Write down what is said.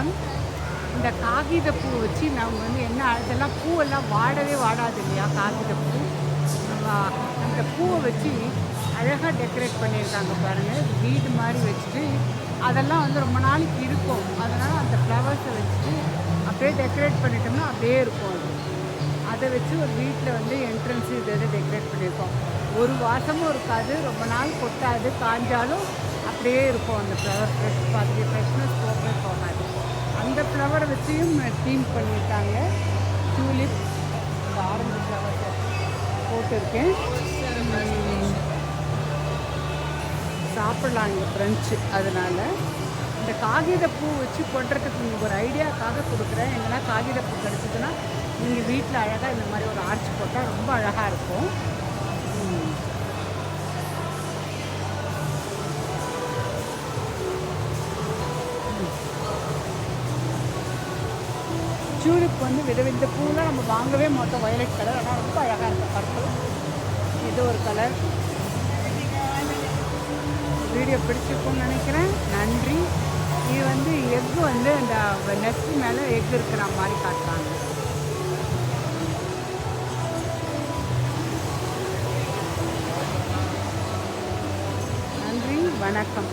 வணக்கம். இந்த காகித பூ வச்சு நம்ம வந்து என்ன இதெல்லாம் பூவெல்லாம் வாடவே வாடாது இல்லையா? காகித பூ. நம்ம அந்த பூவை வச்சு அழகாக டெக்கரேட் பண்ணியிருக்காங்க பாருங்கள். வீடு மாதிரி வச்சுட்டு அதெல்லாம் வந்து ரொம்ப நாளைக்கு இருக்கும். அதனால் அந்த ஃப்ளவர்ஸை வச்சுட்டு அப்படியே டெக்கரேட் பண்ணிட்டோம்னா அப்படியே இருக்கும் அது. அதை வச்சு ஒரு வீட்டில் வந்து என்ட்ரன்ஸு இதை டெக்கரேட் பண்ணியிருக்கோம். ஒரு வாசமும் இருக்காது, ரொம்ப நாள் கொட்டாது, காஞ்சாலும் அப்படியே இருக்கும். அந்த ஃப்ளவர் ஃப்ரெஷ்னஸ் போகவே போகாது. அந்த ஃப்ளவரை வச்சியும் தீம் பண்ணியிருக்காங்க. டியூலிப், இந்த ஆரஞ்சு ஃப்ளவர்ஸை போட்டிருக்கேன். சாப்பிட்லாம் இங்கே ஃப்ரெஞ்சு. அதனால் இந்த காகித பூ வச்சு கொட்டுறதுக்கு உங்களுக்கு ஒரு ஐடியாக்காக கொடுக்குறேன். எங்கன்னா காகித பூ கிடச்சிதுன்னா நீங்கள் வீட்டில் அழகாக இந்த மாதிரி ஒரு ஆர்ச் போட்டால் ரொம்ப அழகாக இருக்கும். டியூலிப் வந்து விதவித பூலாம் நம்ம வாங்கவே மாட்டோம். வயலட் கலர், ஆனால் ரொம்ப அழகாக இருக்கும். பர்பிள், இது ஒரு கலர். வீடியோ பிடிச்சிருக்கும்னு நினைக்கிறேன். நன்றி. இது வந்து எக்கு வந்து இந்த நெஸ்ட் மேலே எக் இருக்கிற மாதிரி காட்டுறாங்க. நன்றி, வணக்கம்.